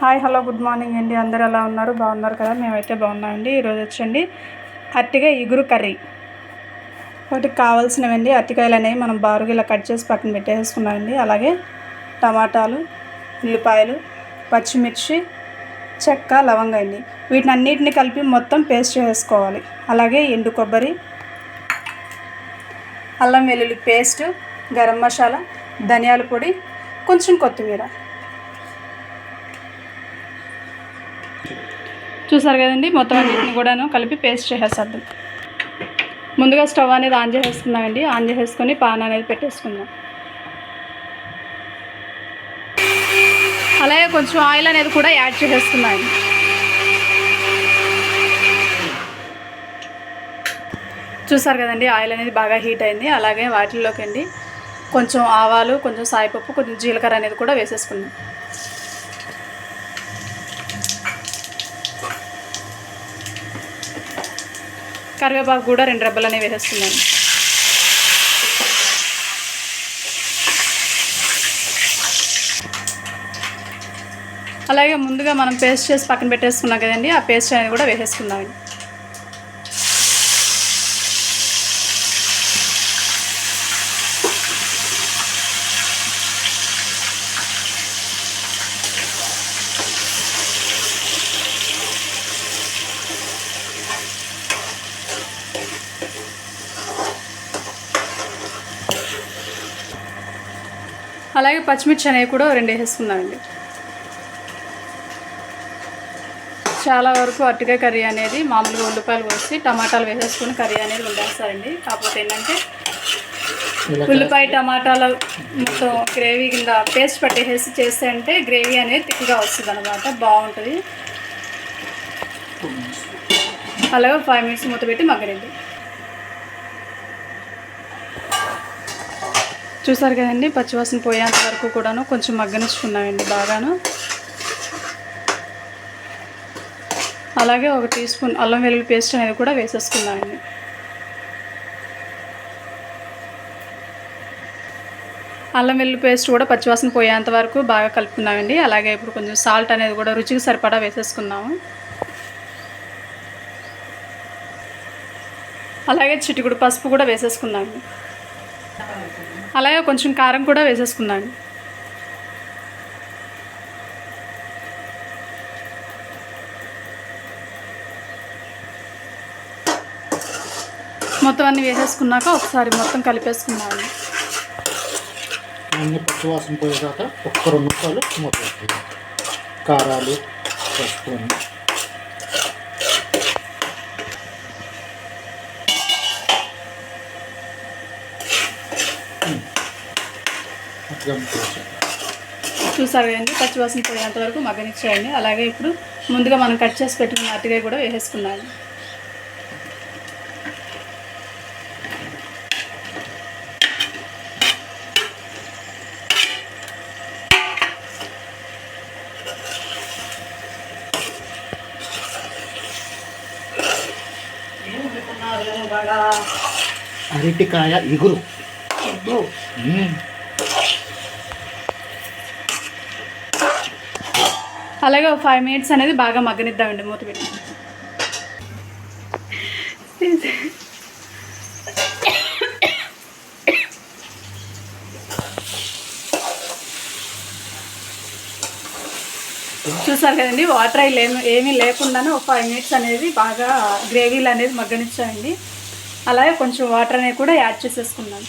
Hi hello good morning అండి. అందరూ ఎలా ఉన్నారు? బాగున్నారు కదా? మేమైతే బాగున్నామండి. ఈరోజు వచ్చండి అరటికాయ ఇగురు కర్రీ. వాటికి కావాల్సినవండి అరటికాయలు అనేవి మనం బారుగా ఇలా కట్ చేసి పక్కన పెట్టేసుకున్నామండి. అలాగే టమాటాలు, ఉల్లిపాయలు, పచ్చిమిర్చి, చెక్క, లవంగ అండి. వీటిని అన్నిటిని కలిపి మొత్తం పేస్ట్ చేసుకోవాలి. అలాగే ఎండు కొబ్బరి, అల్లం వెల్లుల్లి పేస్ట్, గరం మసాలా, ధనియాల పొడి, కొంచెం కొత్తిమీర. చూసారు కదండి, మొత్తం అన్నింటిని కూడాను కలిపి పేస్ట్ చేసేద్దాం. ముందుగా స్టవ్ అనేది ఆన్ చేసేసుకున్నామండి. ఆన్ చేసేసుకొని పాన్ అనేది పెట్టేసుకుందాం. అలాగే కొంచెం ఆయిల్ అనేది కూడా యాడ్ చేసేసుకున్నామండి. చూసారు కదండి, ఆయిల్ అనేది బాగా హీట్ అయింది. అలాగే వాటిల్లోకి అండి కొంచెం ఆవాలు, కొంచెం సాయిపప్పు, కొంచెం జీలకర్ర అనేది కూడా వేసేసుకుందాం. కరివేపాకు కూడా 2 రెబ్బలు అనేవి వేసేసుకున్నాను. అలాగే ముందుగా మనం పేస్ట్ చేసి పక్కన పెట్టేసుకున్నాం కదండి, ఆ పేస్ట్ అనేది కూడా వేసేసుకుందామండి. అలాగే పచ్చిమిర్చి అనేవి కూడా 2 వేసేసుకున్నామండి. చాలా వరకు అరటికాయ కర్రీ అనేది మామూలుగా ఉల్లిపాయలు కోసి టమాటాలు వేసేసుకొని కర్రీ అనేది వండేస్తారండి. కాకపోతే ఏంటంటే ఉల్లిపాయ టమాటాల మొత్తం గ్రేవీ కింద పేస్ట్ పట్టేసి చేస్తే అంటే గ్రేవీ అనేది థిక్గా వస్తుంది అనమాట, బాగుంటుంది. అలాగే 5 మినిట్స్ మూత పెట్టి మగ్గనిద్ది. చూసారు కదండి, పచ్చివాసన పోయేంత వరకు కూడాను కొంచెం మగ్గనిచ్చుకున్నామండి బాగాను. అలాగే 1 టీ స్పూన్ అల్లం వెల్లుల్లి పేస్ట్ అనేది కూడా వేసేసుకున్నామండి. అల్లం వెల్లుల్లి పేస్ట్ కూడా పచ్చివాసన పోయేంత వరకు బాగా కలుపుకున్నామండి. అలాగే ఇప్పుడు కొంచెం సాల్ట్ అనేది కూడా రుచికి సరిపడా వేసేసుకున్నాము. అలాగే చిటికుడు పసుపు కూడా వేసేసుకున్నాము. అలాగే కొంచెం కారం కూడా వేసేసుకున్నాను. మొత్తం అన్నీ వేసేసుకున్నాక ఒకసారి మొత్తం కలిపేసుకున్నాను. అన్ని పచ్చివాసన పోయేదాకా 1-2 నిమిషాలు మూత పెట్టాలి. కారాలు, పసుపు చూసారు కదండి, పచ్చివాసన పోయేంత వరకు మగ్గనిచ్చేయండి. అలాగే ఇప్పుడు ముందుగా మనం కట్ చేసి పెట్టుకున్న అరటికాయ కూడా వేసేసుకున్నాను. అరటికాయ ఇగురు. అలాగే 5 మినిట్స్ అనేది బాగా మగ్గనిద్దామండి మూత పెట్టి. చూసారు కదండి, వాటర్ ఏమీ లేకుండానే 5 మినిట్స్ అనేది బాగా గ్రేవీలు అనేది మగ్గనిచ్చాయండి. అలాగే కొంచెం వాటర్ అనేది కూడా యాడ్ చేసేసుకున్నాను.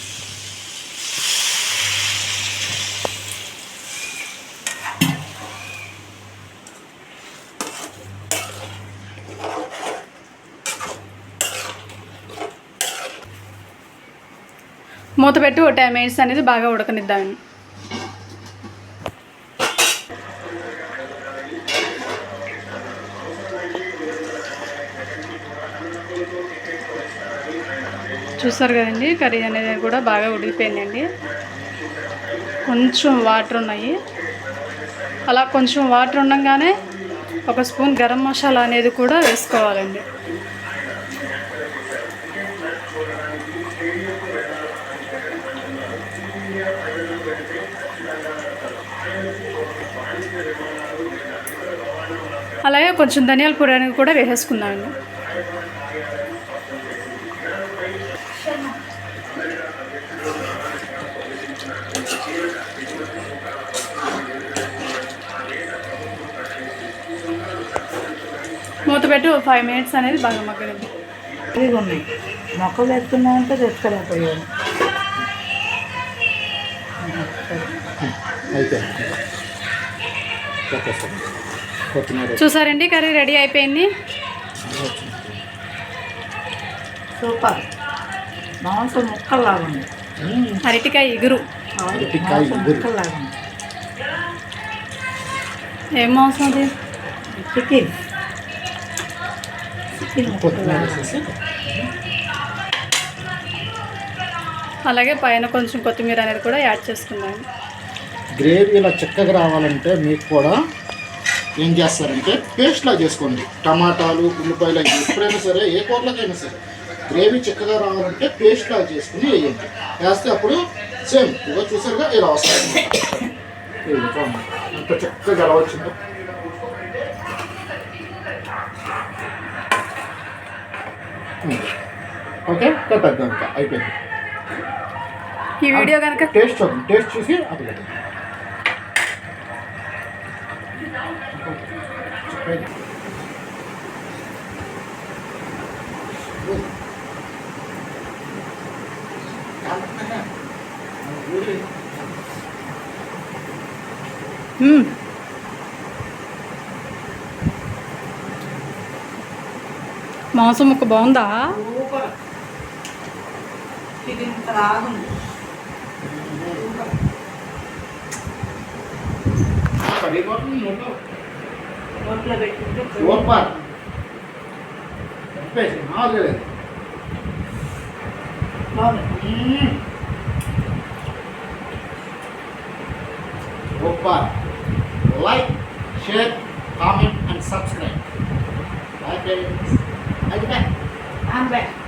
మూత పెట్టి 10 మినిట్స్ అనేది బాగా ఉడకనిద్దామండి. చూసారు కదండి, కర్రీ అనేది కూడా బాగా ఉడికిపోయిందండి. కొంచెం వాటర్ ఉన్నాయి. అలా కొంచెం వాటర్ ఉండగానే 1 స్పూన్ గరం మసాలా అనేది కూడా వేసుకోవాలండి. అలాగే కొంచెం ధనియాల పొడి అనేది కూడా వేసేసుకుందామండి. మూత పెట్టి 5 మినిట్స్ అనేది బాగా మగ్గనిద్దాం. ఇవి ఉన్నాయి మొక్కలు తెచ్చుకున్నామంటే తెచ్చుకోలేకపోయాను. అయితే కొత్తిమీర చూసారండి, కర్రీ రెడీ అయిపోయింది. సూపర్. మాంసం ముక్కల్లాగా ఉంది. అరటికాయ ఇగురు. మాంసం ముక్కల్లాగా ఉంది. ఏం మాంసం అది? చికెన్ కొత్తిమీర వేసేసి అలాగే పైన కొంచెం కొత్తిమీర అనేది కూడా యాడ్ చేసుకుందాం. గ్రేవీ ఇలా చిక్కగా రావాలంటే మీకు కూడా ఏం చేస్తారంటే పేస్ట్లా చేసుకోండి. టమాటాలు, ఉల్లిపాయలు ఎప్పుడైనా సరే ఏ కూరలకైనా సరే గ్రేవీ చిక్కగా రావాలంటే పేస్ట్లా చేసుకుని వేయండి. వేస్తే అప్పుడు సేమ్ ఇదిగో చూసారుగా ఇలా వస్తుంది. అంత చక్కగా ఎలా వచ్చిందో. ఓకే, కట్టేద్దాం. ఇంకా అయిపోయింది. ఈ వీడియో కనుక టేస్ట్ చూడండి, టేస్ట్ చూసి అది మాంసం ముక్క బాగుందా? సూపర్. ఇది ఇంత రాగుంది. నోట్లో పెట్టుకుంటే సూపర్. బాగుంది. Super. Like, share, comment and subscribe. Bye friends. Bye. I'm back.